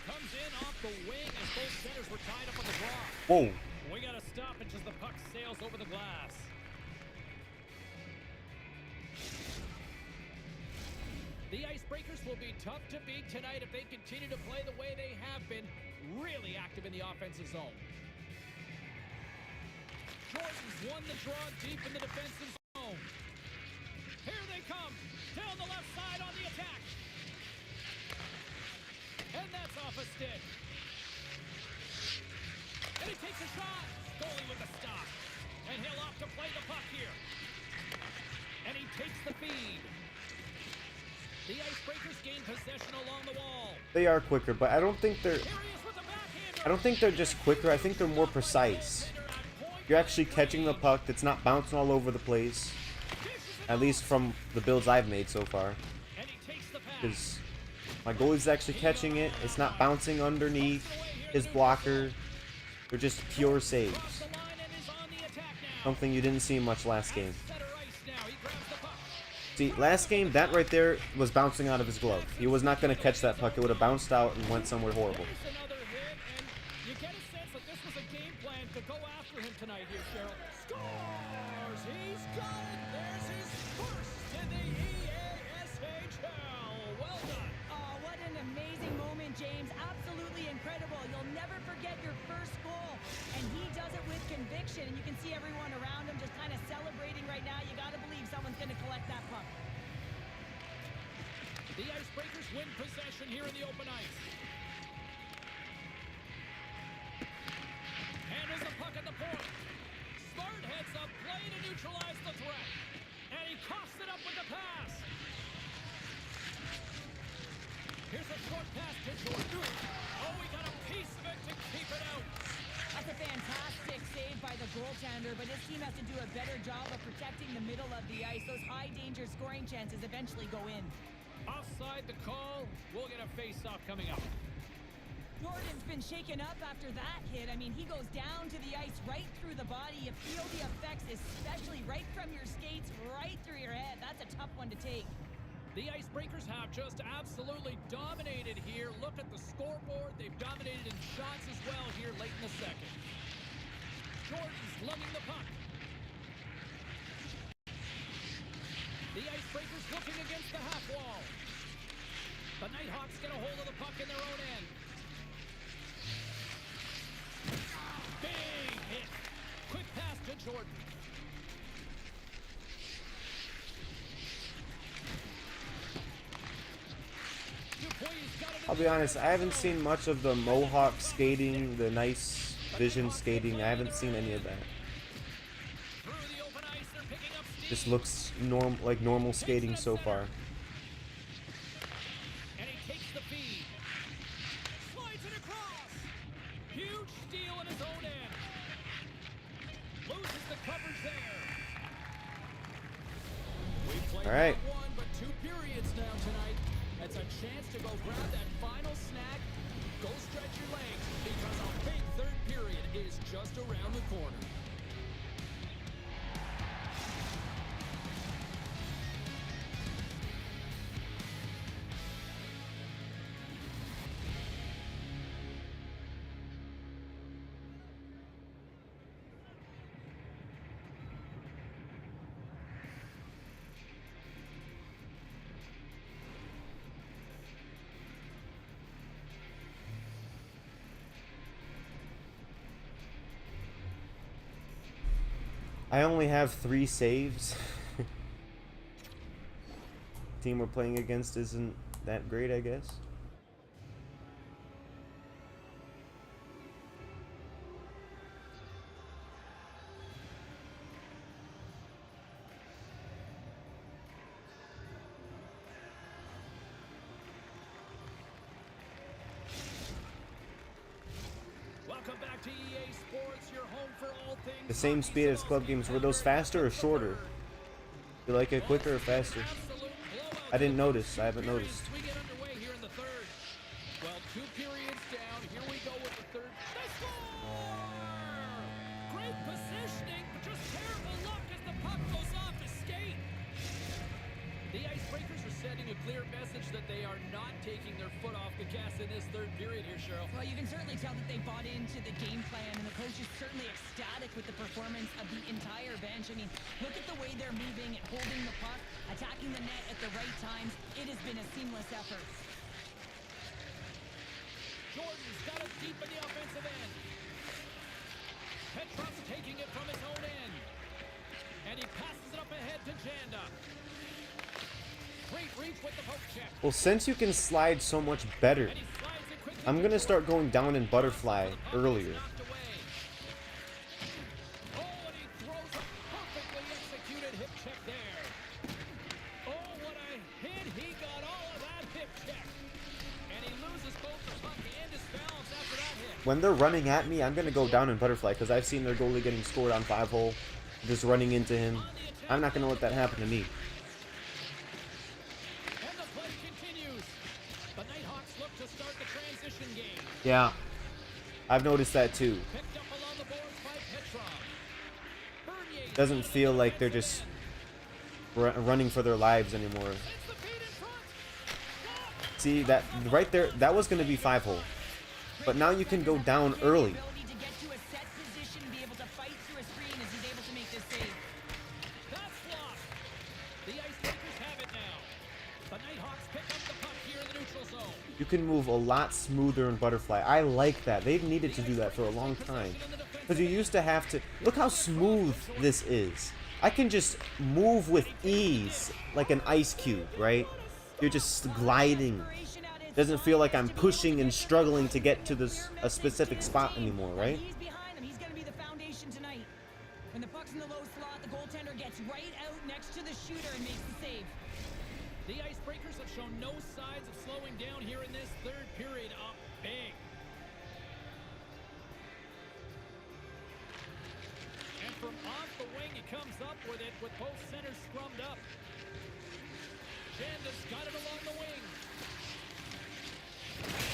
Comes in off the wing as both centers were tied up on the draw. Whoa. We got a stoppage as the puck sails over the glass. The Icebreakers will be tough to beat tonight if they continue to play the way they have been, really active in the offensive zone. Jordan's won the draw deep in the defensive zone. Here they come, down the left side on the attack. And that's off a stick. And he takes a shot. Goalie with a stop. And he'll opt to play the puck here. And he takes the feed. The Icebreakers gain possession along the wall. They are quicker, but I don't think they're... Here he is with the backhand. I don't think they're just quicker. I think they're more precise. You're actually catching the puck. It's not bouncing all over the place. At least from the builds I've made so far. And he takes the pass. Because my goalie's actually catching it. It's not bouncing underneath his blocker. They're just pure saves. Across the line and is on the attack now. Something you didn't see much last game. Center ice now. He grabs the puck. See, last game, that right there was bouncing out of his glove. He was not going to catch that puck. It would have bounced out and went somewhere horrible. There's another hit, and you get a sense that this was a game plan to go after him tonight here, Cheryl. Scores! He's got it! There's his first in the EASHL. Well done. Oh, what an amazing moment, James. Absolutely incredible. You'll never forget your first goal. And he does it with conviction. And you can see everyone around him just kind of celebrating right now. You got to believe someone's going to collect that puck. The Icebreakers win possession here in the open ice. Handles the puck at the point. Smart heads up, play to neutralize the threat. And he coughs it up with the pass. Here's a short pass to Jordan. Oh, we got a piece of it to keep it out. That's a fantastic save by the goaltender, but his team has to do a better job of protecting the middle of the ice. Those high-danger scoring chances eventually go in. Offside the call. We'll get a face-off coming up. Jordan's been shaken up after that hit. I mean, he goes down to the ice right through the body. You feel the effects, especially right from your skates, right through your head. That's a tough one to take. The Icebreakers have just absolutely dominated here. Look at the scoreboard. They've dominated in shots as well here late in the second. Jordan's lugging the puck. The Icebreakers looking against the half wall. The Nighthawks get a hold of the puck in their own end. Big hit. Quick pass to Jordan. I'll be honest, I haven't seen much of the Mohawk skating, the nice vision skating. I haven't seen any of that. Just looks like normal skating so far. And he takes the feed. Slides it across. Huge steal in his own end. Loses the coverage there. We played All right. not one, but two periods now tonight. It's a chance to go grab that final snack. Go stretch your legs because a big third period is just around the corner. I only have 3 saves. Team we're playing against isn't that great, I guess. Welcome back to EA Sports, your home for all things. The same speed as club games. Were those faster or shorter? You like it quicker or faster? I didn't notice. I haven't noticed. We get underway here in the third. Well, 2 periods down. Here we go with the third. They score! Great positioning, but just terrible luck as the puck goes off the skate. The Icebreakers are sending a clear message that they are not taking their foot off the gas in this third period here, Cheryl. Well, you can certainly tell that they bought into the game plan, and the coach is certainly ecstatic with the performance of the entire bench. I mean, look at the way they're moving and holding the puck, attacking the net at the right times. It has been a seamless effort. Jordan's got it deep in the offensive end. Petrov's taking it from his own end. And he passes it up ahead to Janda. Great reach with the poke check. Well, since you can slide so much better, And he slides it quickly. I'm gonna start going down in butterfly earlier. Knocked away. Oh, and he throws a perfectly executed hip check there. Oh, what a hit. He got all of that hip check. And he loses both the puck and his balance after that hit. When they're running at me, I'm gonna go down in butterfly because I've seen their goalie getting scored on 5-hole, just running into him. I'm not gonna let that happen to me. And the play continues. The Nighthawks look to start the transition game. Yeah, I've noticed that too. Picked up along the boards by Petrov. Bernier Doesn't feel like they're just running for their lives anymore. It's the feed in front. See, that right there, that was gonna be 5-hole. But now you can go down early. Ability to get to a set position, be able to fight through a screen as he's able to make this save. That's lost. The Icebreakers have it now. The Nighthawks pick up the puck here in the neutral zone. You can move a lot smoother in butterfly. I like that. They've needed to do that for a long time. Because you used to have to... Look how smooth this is. I can just move with ease like an ice cube, right? You're just gliding. Doesn't feel like I'm pushing and struggling to get to a specific spot anymore, right? He's behind him. He's going to be the foundation tonight. When the puck's in the low slot, the goaltender gets right out next to the shooter and makes the save. The Icebreakers have shown no signs of slowing down here in this third period. Up big. And from off the wing, he comes up with it with both centers scrummed up. Janda's got it along the wing.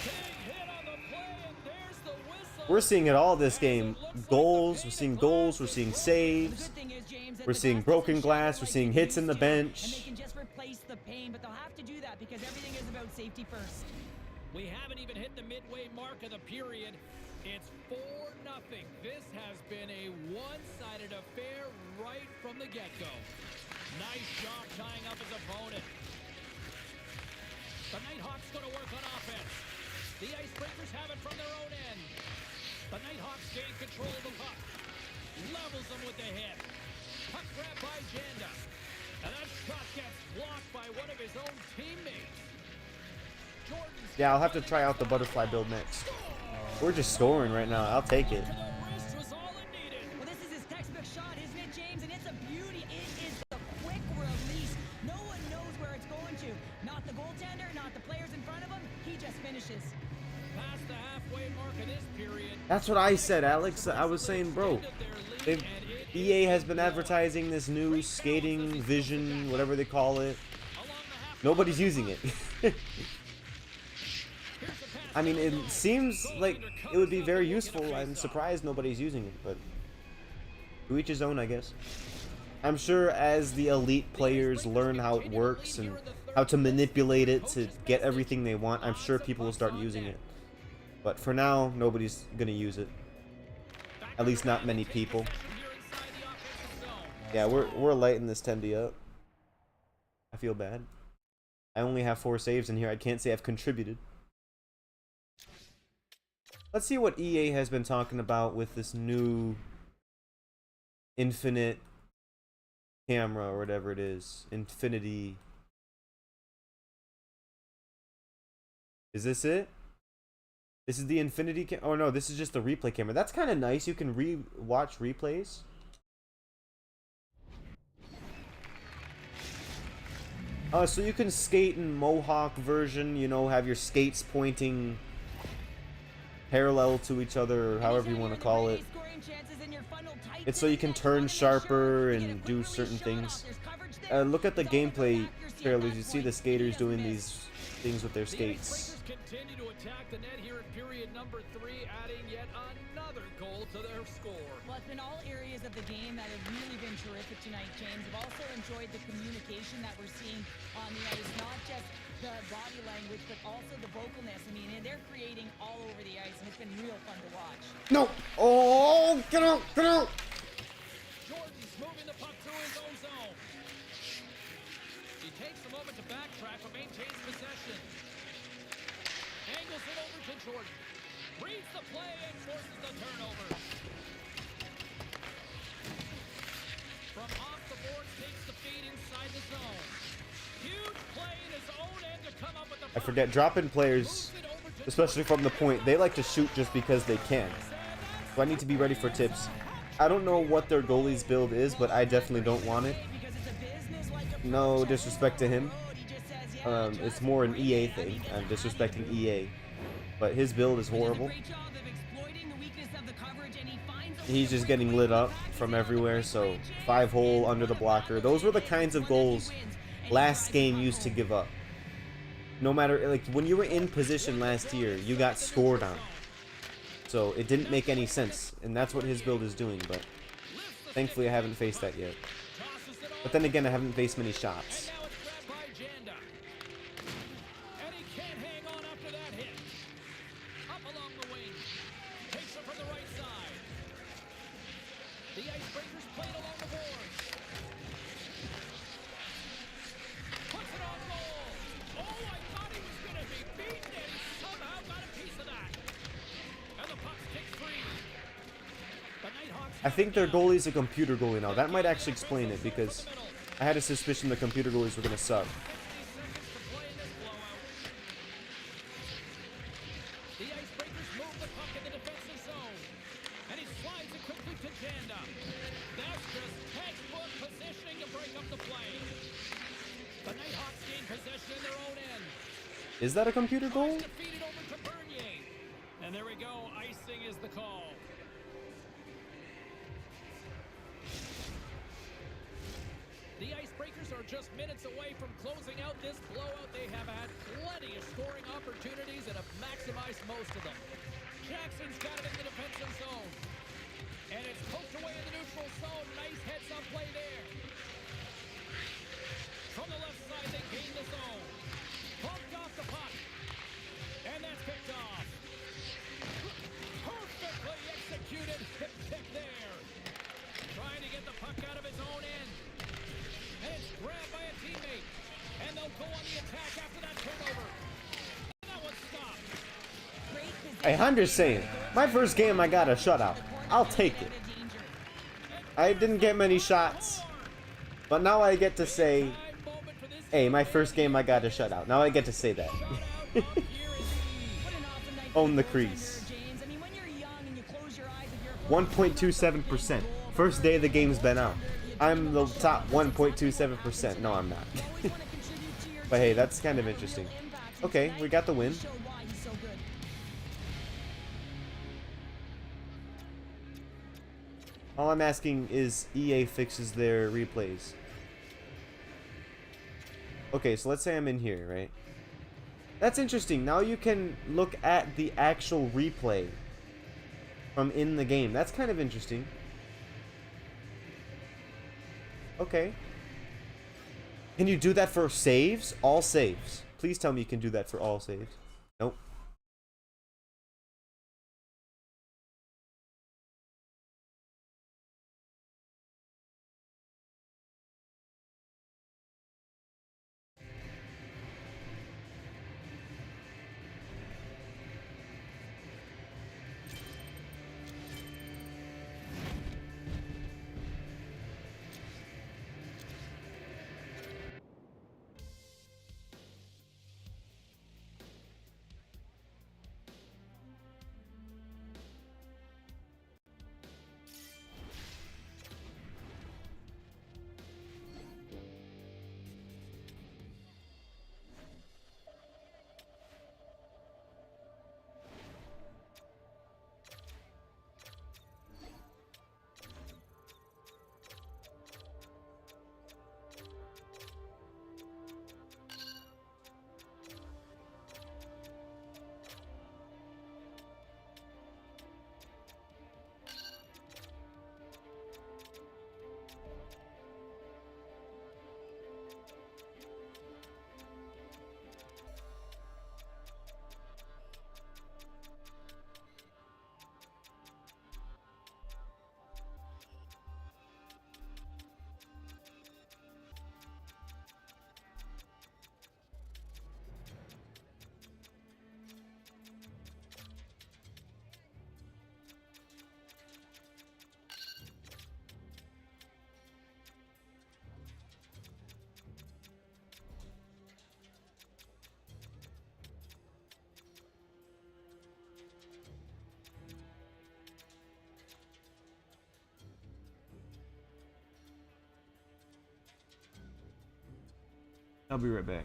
Big hit on the play, and there's the whistle. We're seeing it all this game. Goals, we're seeing goals, we're seeing saves. Good thing is, James, that We're the seeing glass broken doesn't glass, shatter we're like seeing it hits in the used to, and bench. they can just replace the pain, but they'll have to do that because everything is about safety first. We haven't even hit the midway mark of the period. It's 4-0. This has been a one-sided affair right from the get-go. Nice job tying up his opponent. The Nighthawks going to work on offense. The Icebreakers have it from their own end. The Nighthawks gain control of the puck. Levels them with the hit. Puck grab by Janda. And that shot gets blocked by one of his own teammates. Jordan's Yeah, I'll have to try out the butterfly build next. We're just scoring right now. I'll take it. to the wrist was all it needed. Well, this is his textbook shot, isn't it, James? And it's a beauty. It is a quick release. No one knows where it's going to. Not the goaltender, not the players in front of him. He just finishes. Past the halfway mark of this period. That's what I said, Alex. I was saying, bro, they've, EA has been advertising this new skating vision, whatever they call it. Nobody's using it. I mean, it seems like it would be very useful. I'm surprised nobody's using it, but to each his own, I guess. I'm sure as the elite players learn how it works and how to manipulate it to get everything they want, I'm sure people will start using it. But for now, nobody's gonna use it. At least not many people. Yeah, we're lighting this 10D up. I feel bad. I only have 4 saves in here. I can't say I've contributed. Let's see what EA has been talking about with this new infinite camera or whatever it is. Infinity. Is this it? This is the infinity cam. Oh no, this is just the replay camera. That's kind of nice. You can watch replays. So you can skate in Mohawk version, you know, have your skates pointing parallel to each other, or however you want to call it. It's so you can turn sharper and do certain things. Look at the gameplay trailers. You see the skaters doing these things with their skates. Continue to attack the net here in period number 3, adding yet another goal to their score. Well, it's been all areas of the game that have really been terrific tonight, James. I've also enjoyed the communication that we're seeing on the ice, not just the body language, but also the vocalness. I mean, they're creating all over the ice, and it's been real fun to watch. No! Oh, get out! Get out! Jordan's moving the puck through his own zone. He takes a moment to backtrack, but maintains possession. Angles it over to Jordan. Reads the play and forces the turnover. From off the boards, takes the feed inside the zone. Huge play in his own end to come up with the puck. I forget, drop-in players, especially from the point, they like to shoot just because they can. So I need to be ready for tips. I don't know what their goalie's build is, but I definitely don't want it. No disrespect to him. It's more an EA thing. I'm disrespecting EA. But his build is horrible. He's just getting lit up from everywhere, so 5-hole under the blocker. Those were the kinds of goals last game used to give up. No matter, like, when you were in position last year, you got scored on. So it didn't make any sense, and that's what his build is doing, but thankfully I haven't faced that yet. But then again, I haven't faced many shots. I think their goalie's a computer goalie now. That might actually explain it, because I had a suspicion the computer goalies were going to suck. The Icebreakers move the puck in the defensive zone. And he slides it quickly to Janda. That's just textbook positioning to break up the play. The Nighthawks gain possession in their own end. Is that a computer goal? Defeated over to Bernier. And there we go. Icing is the call. The Icebreakers are just minutes away from closing out this blowout. They have had plenty of scoring opportunities and have maximized most of them. Jackson's got it in the defensive zone. And it's poked away in the neutral zone. Nice heads-up play there. From the left side, they gain the zone. Bumped off the puck. And that's picked off. Perfectly executed hip pick there. Trying to get the puck out of his own end. And it's grabbed by a teammate. And they'll go on the attack after that turnover. And that one's stopped. Hey, I'm just saying, my first game I got a shutout. I'll take it. I didn't get many shots, but now I get to say, hey, my first game I got a shutout. Now I get to say that. Own the crease. 1.27%. First day the game's been out. I'm the top 1.27%. No, I'm not. But hey, that's kind of interesting. Okay, we got the win. All I'm asking is EA fixes their replays. Okay, so let's say I'm in here, right? That's interesting. Now you can look at the actual replay from in the game. That's kind of interesting. Okay. Can you do that for saves? All saves. Please tell me you can do that for all saves. Nope. I'll be right back.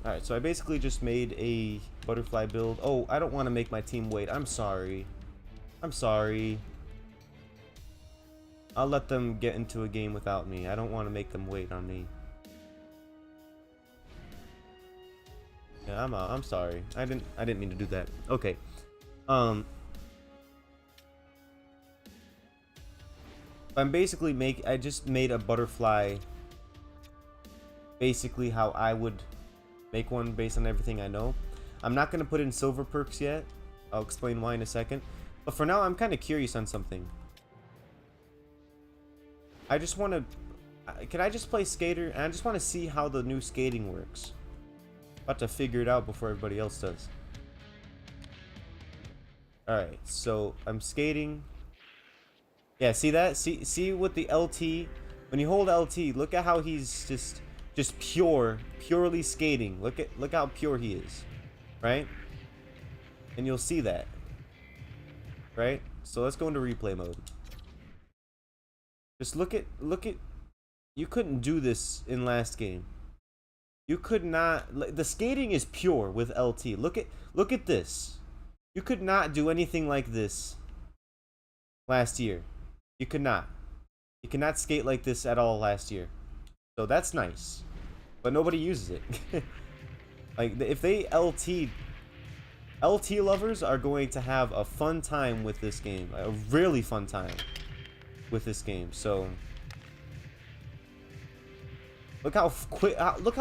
Alright, so I basically just made a butterfly build. Oh, I don't want to make my team wait. I'm sorry. I'm sorry. I'll let them get into a game without me. I don't want to make them wait on me. Yeah, I'm sorry. I didn't mean to do that. Okay. I'm basically I just made a butterfly basically how I would make one based on everything I know. I'm not going to put in silver perks yet. I'll explain why in a second. But for now, I'm kind of curious on something. I just want to... Can I just play skater? And I just want to see how the new skating works. About to figure it out before everybody else does. Alright, so I'm skating. Yeah, see that? See with the LT? When you hold LT, look at how he's just purely skating. Look how pure he is. Right? And you'll see that. Right? So let's go into replay mode. Just look at you couldn't do this in last game. You could not. The skating is pure with LT. Look at this. You could not do anything like this last year. You could not. You cannot skate like this at all last year. So that's nice. But nobody uses it. Like if they LT lovers are going to have a fun time with this game. A really fun time with this game. So look how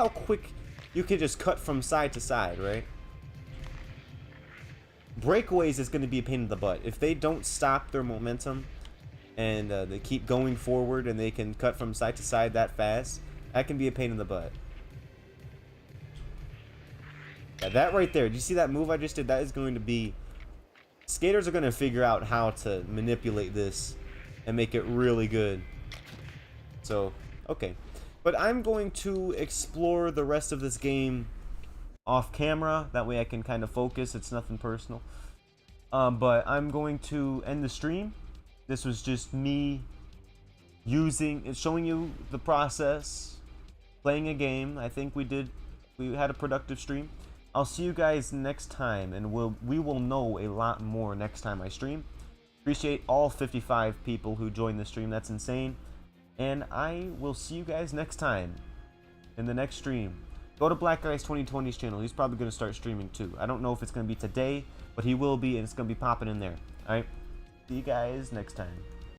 quick you can just cut from side to side, right? Breakaways is going to be a pain in the butt. If they don't stop their momentum and they keep going forward and they can cut from side to side that fast, that can be a pain in the butt. Yeah, that right there. Do you see that move I just did? That is going to be... Skaters are going to figure out how to manipulate this and make it really good. So, okay. But I'm going to explore the rest of this game off camera. That way I can kind of focus. It's nothing personal. But I'm going to end the stream. This was just me showing you the process, playing a game. I think we had a productive stream. I'll see you guys next time, and we will know a lot more next time I stream. Appreciate all 55 people who joined the stream. That's insane. And I will see you guys next time in the next stream. Go to Black Guys 2020's channel. He's probably going to start streaming too. I don't know if it's going to be today, but he will be, and it's going to be popping in there. Alright? See you guys next time.